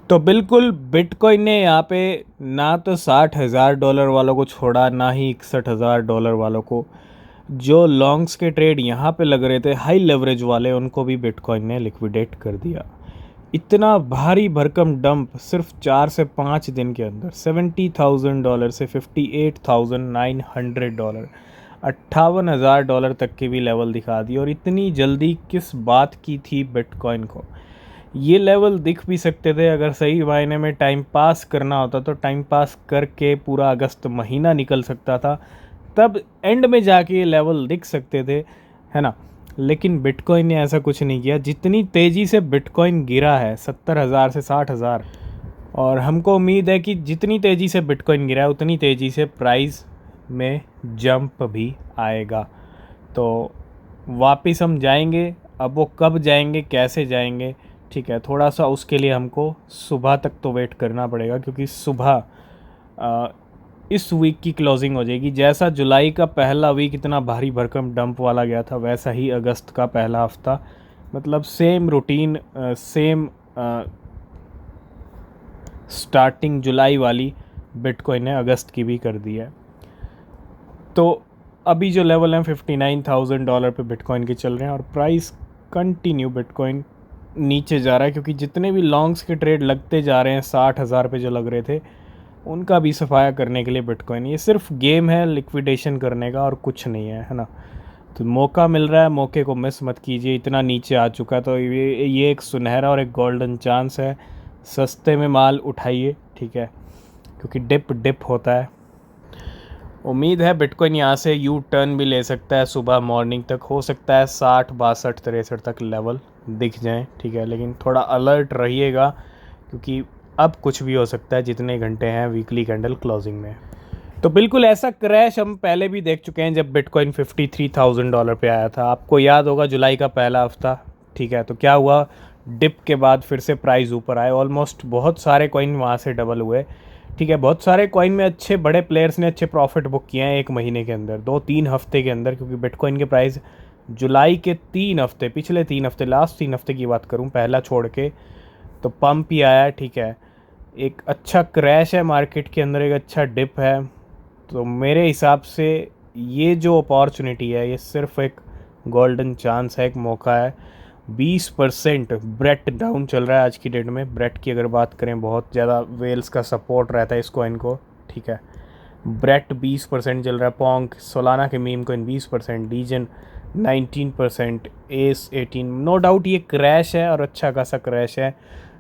तो बिल्कुल बिटकॉइन ने यहाँ पे ना तो $60,000 वालों को छोड़ा, ना ही $61,000 वालों को। जो लॉन्ग्स के ट्रेड यहाँ पे लग रहे थे हाई लेवरेज वाले, उनको भी बिटकॉइन ने लिक्विडेट कर दिया। इतना भारी भरकम डंप सिर्फ 4 से 5 दिन के अंदर, $70,000 से $58,900, $58,000 तक के भी लेवल दिखा दिए। और इतनी जल्दी किस बात की थी बिटकॉइन को? ये लेवल दिख भी सकते थे अगर सही मायने में टाइम पास करना होता तो टाइम पास करके पूरा अगस्त महीना निकल सकता था, तब एंड में जाके ये लेवल दिख सकते थे, है ना। लेकिन बिटकॉइन ने ऐसा कुछ नहीं किया। जितनी तेज़ी से बिटकॉइन गिरा है 70,000 से 60,000, और हमको उम्मीद है कि जितनी तेज़ी से बिटकॉइन गिरा है उतनी तेज़ी से प्राइस में जंप भी आएगा। तो वापस हम जाएंगे। अब वो कब जाएंगे, कैसे जाएंगे, ठीक है, थोड़ा सा उसके लिए हमको सुबह तक तो वेट करना पड़ेगा, क्योंकि सुबह इस वीक की क्लोजिंग हो जाएगी। जैसा जुलाई का पहला वीक इतना भारी भरकम डंप वाला गया था, वैसा ही अगस्त का पहला हफ्ता, मतलब सेम रूटीन, सेम स्टार्टिंग जुलाई वाली बिटकॉइन ने अगस्त की भी कर दी है। तो अभी जो लेवल हैं $59,000 पे बिटकॉइन के चल रहे हैं, और प्राइस कंटिन्यू बिटकॉइन नीचे जा रहा है, क्योंकि जितने भी लॉन्ग्स के ट्रेड लगते जा रहे हैं 60,000 पे जो लग रहे थे, उनका भी सफाया करने के लिए बिटकॉइन, ये सिर्फ गेम है लिक्विडेशन करने का और कुछ नहीं है ना। तो मौका मिल रहा है, मौके को मिस मत कीजिए। इतना नीचे आ चुका है तो ये एक सुनहरा और एक गोल्डन चांस है। सस्ते में माल उठाइए, ठीक है, क्योंकि डिप डिप होता है। उम्मीद है बिटकॉइन यहाँ से यू टर्न भी ले सकता है। सुबह मॉर्निंग तक हो सकता है 60, 62, 63 तक लेवल दिख जाएं, ठीक है, लेकिन थोड़ा अलर्ट रहिएगा, क्योंकि अब कुछ भी हो सकता है जितने घंटे हैं वीकली कैंडल क्लोजिंग में। तो बिल्कुल ऐसा क्रैश हम पहले भी देख चुके हैं, जब बिटकॉइन $53,000 पे आया था। आपको याद होगा जुलाई का पहला हफ्ता, ठीक है। तो क्या हुआ, डिप के बाद फिर से प्राइस ऊपर आए, ऑलमोस्ट बहुत सारे कॉइन वहाँ से डबल हुए, ठीक है। बहुत सारे कॉइन में अच्छे बड़े प्लेयर्स ने अच्छे प्रॉफिट बुक किए हैं एक महीने के अंदर, 2-3 हफ्ते के अंदर, क्योंकि बिटकॉइन के प्राइस जुलाई के 3 हफ्ते, पिछले 3 हफ्ते, लास्ट 3 हफ्ते की बात करूं, पहला छोड़ के, तो पंप ही आया, ठीक है। एक अच्छा क्रैश है मार्केट के अंदर, एक अच्छा डिप है। तो मेरे हिसाब से ये जो अपॉर्चुनिटी है, ये सिर्फ एक गोल्डन चांस है, एक मौका है। 20% ब्रेट डाउन चल रहा है आज की डेट में। ब्रेट की अगर बात करें, बहुत ज़्यादा वेल्स का सपोर्ट रहता है इस कॉइन को, ठीक है। ब्रेट 20% चल रहा है, पोंक सोलाना के मीम कॉइन 20%, डीजन 19%, एस 18। नो डाउट ये क्रैश है और अच्छा खासा क्रैश है।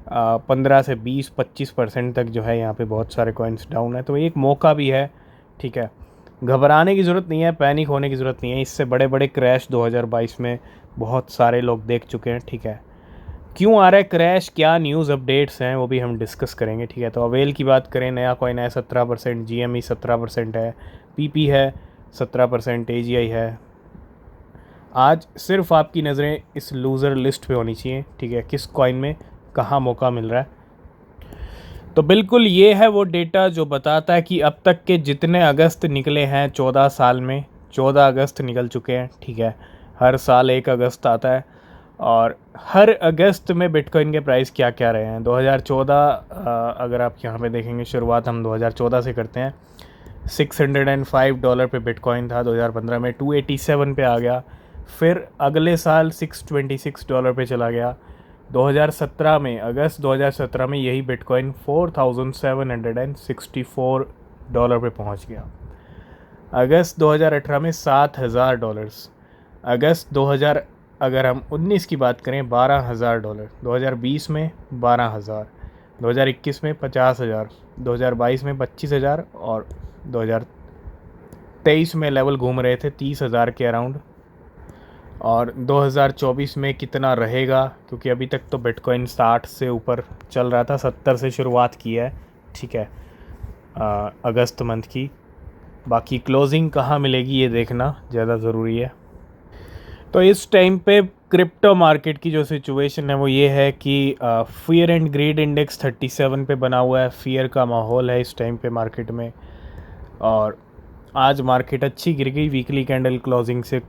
15 से 20-25% तक जो है यहाँ पे बहुत सारे कॉइन्स डाउन है। तो एक मौका भी है, ठीक है। घबराने की ज़रूरत नहीं है, पैनिक होने की ज़रूरत नहीं है। इससे बड़े बड़े क्रैश 2022 में बहुत सारे लोग देख चुके हैं, ठीक है। क्यों आ रहा है क्रैश, क्या न्यूज़ अपडेट्स हैं, वो भी हम डिस्कस करेंगे, ठीक है। तो अवेल की बात करें, नया कॉइन है 17%, GME 17% है, PP है 17%, AGI है। आज सिर्फ आपकी नज़रें इस लूज़र लिस्ट पे होनी चाहिए, ठीक है, किस कॉइन में कहाँ मौका मिल रहा है। तो बिल्कुल ये है वो डेटा जो बताता है कि अब तक के जितने अगस्त निकले हैं 14 साल में, 14 अगस्त निकल चुके हैं, ठीक है। हर साल 1 अगस्त आता है, और हर अगस्त में बिटकॉइन के प्राइस क्या क्या रहे हैं। 2014, अगर आप यहाँ पे देखेंगे, शुरुआत हम 2014 से करते हैं। $605 पे बिटकॉइन था 2015 में, 287 पे आ गया। फिर अगले साल $626 पे चला गया। 2017 में, अगस्त 2017 में यही बिटकॉइन $4,764 पे पहुंच गया। अगस्त 2018 में $7,000। अगस्त 2000, अगर हम 19 की बात करें, $12,000। 2020 में 12,000, 2021 में 50,000, 2022 में 25,000, और 2023 में लेवल घूम रहे थे 30,000 के अराउंड। और 2024 में कितना रहेगा, क्योंकि अभी तक तो बिटकॉइन 60 से ऊपर चल रहा था, 70 से शुरुआत की है, ठीक है, अगस्त मंथ की। बाकी क्लोजिंग कहाँ मिलेगी ये देखना ज़्यादा ज़रूरी है। तो इस टाइम पे क्रिप्टो मार्केट की जो सिचुएशन है वो ये है कि फियर एंड ग्रीड इंडेक्स 37 पे बना हुआ है। फियर का माहौल है इस टाइम पे मार्केट में, और आज मार्केट अच्छी गिर गई वीकली कैंडल क्लोजिंग से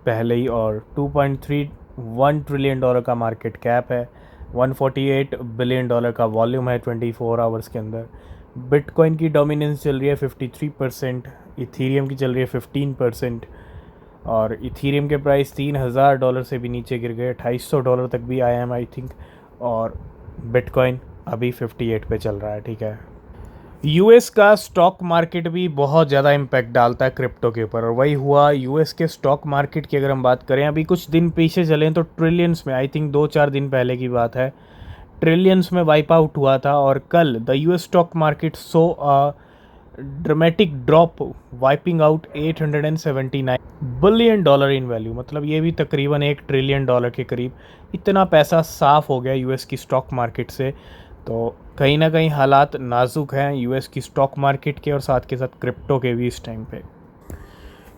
पहले ही। और $2.31 ट्रिलियन का मार्केट कैप है। $148 बिलियन का वॉल्यूम है 24 आवर्स के अंदर। बिटकॉइन की डोमिनेंस चल रही है 53%, इथीरियम की चल रही है 15%, और इथीरियम के प्राइस $3000 से भी नीचे गिर गए, $2800 तक भी आया है आई थिंक, और बिटकॉइन अभी 58 पे चल रहा है। ठीक है, यूएस का स्टॉक मार्केट भी बहुत ज़्यादा इम्पैक्ट डालता है क्रिप्टो के ऊपर, और वही हुआ यूएस के स्टॉक मार्केट की। अगर हम बात करें अभी कुछ दिन पीछे चलें तो ट्रिलियंस में, आई थिंक 2-4 दिन पहले की बात है, ट्रिलियंस में वाइप आउट हुआ था। और कल the US stock market so dramatic drop, wiping out $879 billion in value, मतलब ये भी तकरीबन $1 ट्रिलियन के करीब। इतना पैसा साफ हो गया यूएस की स्टॉक मार्केट से। तो कहीं ना कहीं हालात नाजुक हैं यूएस की स्टॉक मार्केट के, और साथ के साथ क्रिप्टो के भी इस टाइम पे।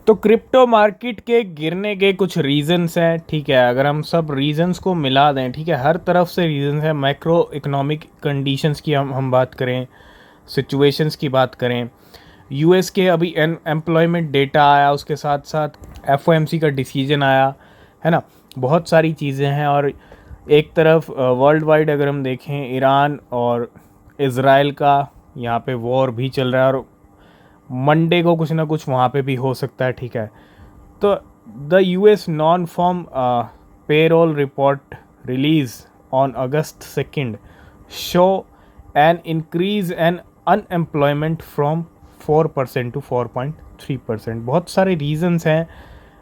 तो क्रिप्टो मार्केट के गिरने के कुछ रीजंस हैं। ठीक है, अगर हम सब रीजंस को मिला दें, ठीक है, हर तरफ से रीजंस हैं। मैक्रो इकोनॉमिक कंडीशंस की हम बात करें, सिचुएशंस की बात करें, यूएस के अभी एम्प्लॉयमेंट डेटा आया, उसके साथ साथ एफओएमसी का डिसीजन आया है ना, बहुत सारी चीज़ें हैं। और एक तरफ वर्ल्ड वाइड अगर हम देखें, ईरान और इज़राइल का यहाँ पे वॉर भी चल रहा है, और मंडे को कुछ ना कुछ वहाँ पे भी हो सकता है। ठीक है, तो the US non farm payroll report release on August 2 show an increase in unemployment from 4% to 4.3%। बहुत सारे रीजंस हैं।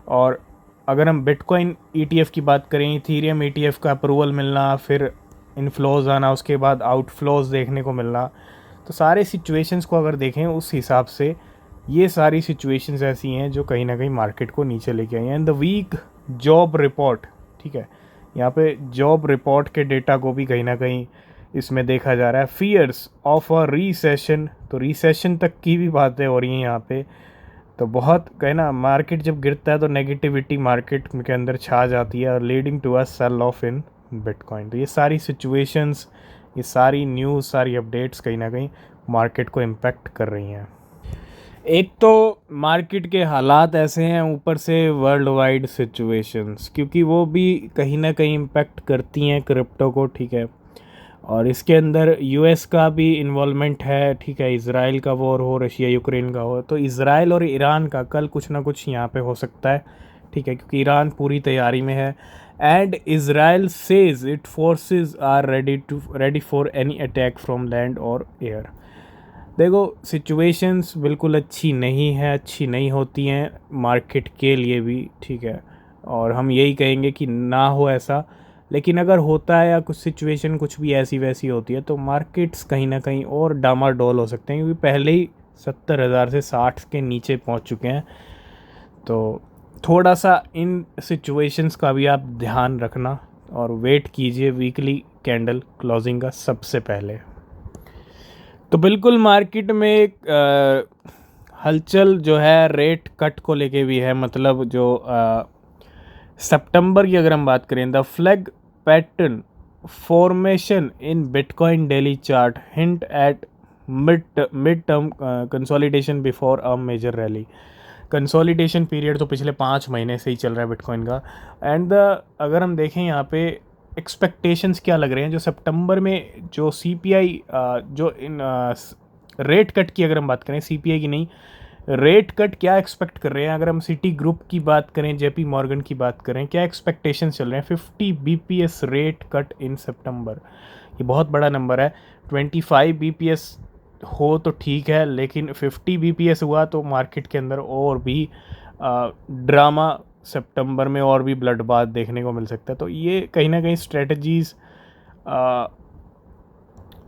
और अगर हम बिटकॉइन ETF की बात करें, इथीरियम ETF का अप्रूवल मिलना, फिर इनफ्लोज आना, उसके बाद आउटफ्लोज देखने को मिलना, तो सारे सिचुएशंस को अगर देखें उस हिसाब से ये सारी सिचुएशंस ऐसी हैं जो कहीं ना कहीं मार्केट को नीचे लेके आई हैं। And the weak job report, ठीक है, यहाँ पे जॉब रिपोर्ट के डेटा को भी कहीं ना कहीं इसमें देखा जा रहा है। फियर्स ऑफ अ रीसेशन, तो रीसेशन तक की भी बातें हो रही हैं यहाँ पे। तो बहुत कहना, मार्केट जब गिरता है तो नेगेटिविटी मार्केट के अंदर छा जाती है, और leading to a sell off in Bitcoin. तो ये सारी सिचुएशंस, ये सारी न्यूज़, सारी अपडेट्स कहीं ना कहीं मार्केट को इम्पैक्ट कर रही हैं। एक तो मार्केट के हालात ऐसे हैं, ऊपर से वर्ल्ड वाइड सिचुएशंस, क्योंकि वो भी कहीं ना कहीं इम्पैक्ट करती हैं क्रिप्टो को। ठीक है, और इसके अंदर यूएस का भी इन्वॉल्वमेंट है। ठीक है, इज़राइल का वॉर हो, रशिया यूक्रेन का हो, तो इज़राइल और ईरान का कल कुछ ना कुछ यहाँ पे हो सकता है। ठीक है, क्योंकि ईरान पूरी तैयारी में है। And Israel says it forces are ready for any attack from land और एयर। देखो, सिचुएशंस बिल्कुल अच्छी नहीं है, अच्छी नहीं होती हैं मार्केट के लिए भी। ठीक है, और हम यही कहेंगे कि ना हो ऐसा, लेकिन अगर होता है या कुछ सिचुएशन कुछ भी ऐसी वैसी होती है तो मार्केट्स कहीं ना कहीं और डामाडोल हो सकते हैं, क्योंकि पहले ही 70,000 से 60 के नीचे पहुंच चुके हैं। तो थोड़ा सा इन सिचुएशंस का भी आप ध्यान रखना, और वेट कीजिए वीकली कैंडल क्लोजिंग का सबसे पहले। तो बिल्कुल मार्केट में एक हलचल जो है रेट कट को लेके भी है। मतलब जो सितंबर की अगर हम बात करें, the flag pattern formation in Bitcoin daily chart hint at mid term consolidation before a major rally. Consolidation period तो पिछले 5 महीने से ही चल रहा है बिटकॉइन का। एंड अगर हम देखें यहाँ पे एक्सपेक्टेशंस क्या लग रहे हैं, जो सितंबर में जो CPI जो इन रेट कट की अगर हम बात करें, CPI की नहीं, रेट कट क्या एक्सपेक्ट कर रहे हैं। अगर हम सिटी ग्रुप की बात करें, JP मॉर्गन की बात करें, क्या एक्सपेक्टेशन चल रहे हैं, 50 BPS रेट कट इन सितंबर। ये बहुत बड़ा नंबर है। 25 BPS हो तो ठीक है, लेकिन 50 BPS हुआ तो मार्केट के अंदर और भी ड्रामा सितंबर में और भी ब्लड बाथ देखने को मिल सकता है। तो ये कहीं ना कहीं स्ट्रेटजीज़,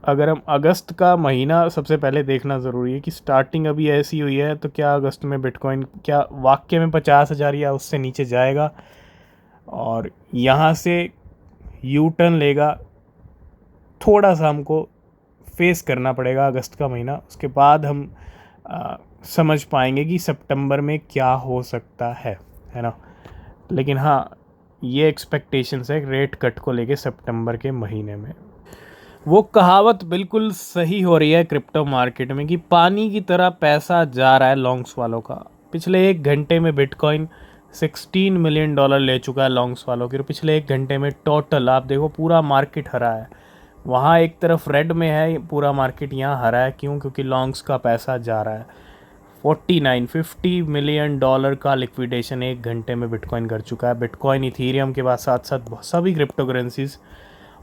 अगर हम अगस्त का महीना सबसे पहले देखना ज़रूरी है कि स्टार्टिंग अभी ऐसी हुई है, तो क्या अगस्त में बिटकॉइन क्या वाकई में 50,000 या उससे नीचे जाएगा और यहाँ से यू टर्न लेगा। थोड़ा सा हमको फेस करना पड़ेगा अगस्त का महीना, उसके बाद हम समझ पाएंगे कि सितंबर में क्या हो सकता है ना। लेकिन हाँ, ये एक्सपेक्टेशंस है रेट कट को लेके सितंबर के महीने में। वो कहावत बिल्कुल सही हो रही है क्रिप्टो मार्केट में कि पानी की तरह पैसा जा रहा है लॉन्ग्स वालों का। पिछले 1 घंटे में बिटकॉइन $16 मिलियन ले चुका है लॉन्ग्स वालों के, और पिछले 1 घंटे में टोटल आप देखो पूरा मार्केट हरा है। वहाँ एक तरफ रेड में है पूरा मार्केट, यहाँ हरा है। क्यों? क्योंकि लॉन्ग्स का पैसा जा रहा है। 50 मिलियन डॉलर का लिक्विडेशन 1 घंटे में बिटकॉइन कर चुका है। बिटकॉइन, इथीरियम के बाद साथ साथ सभी क्रिप्टो करेंसीज,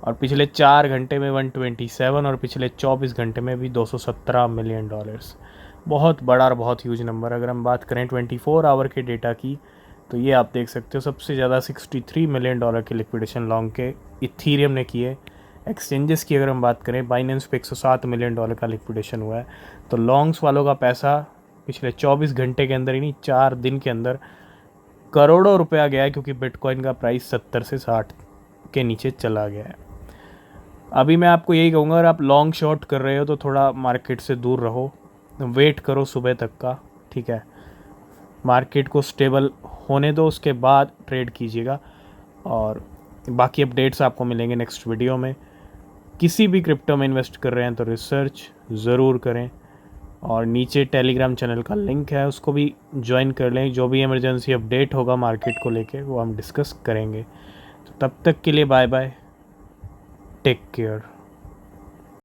और पिछले 4 घंटे में 127, और पिछले 24 घंटे में भी $217 मिलियन। बहुत बड़ा और बहुत ह्यूज नंबर। अगर हम बात करें 24 आवर के डेटा की, तो ये आप देख सकते हो सबसे ज़्यादा $63 मिलियन की लिक्विडेशन लॉन्ग के इथीरियम ने किए। एक्सचेंजेस की अगर हम बात करें, बाइनेंस पे $107 मिलियन का लिक्विडेशन हुआ है। तो लॉन्ग्स वालों का पैसा पिछले 24 घंटे के अंदर ही नहीं, 4 दिन के अंदर करोड़ों रुपया गया है, क्योंकि बिटकॉइन का प्राइस 70 से 60 के नीचे चला गया है। अभी मैं आपको यही कहूँगा, अगर आप लॉन्ग शॉर्ट कर रहे हो तो थोड़ा मार्केट से दूर रहो, वेट करो सुबह तक का, ठीक है। मार्केट को स्टेबल होने दो, उसके बाद ट्रेड कीजिएगा। और बाकी अपडेट्स आपको मिलेंगे नेक्स्ट वीडियो में। किसी भी क्रिप्टो में इन्वेस्ट कर रहे हैं तो रिसर्च ज़रूर करें, और नीचे टेलीग्राम चैनल का लिंक है, उसको भी ज्वाइन कर लें। जो भी इमरजेंसी अपडेट होगा मार्केट को लेके वो हम डिस्कस करेंगे। तो तब तक के लिए बाय बाय, टेक केयर।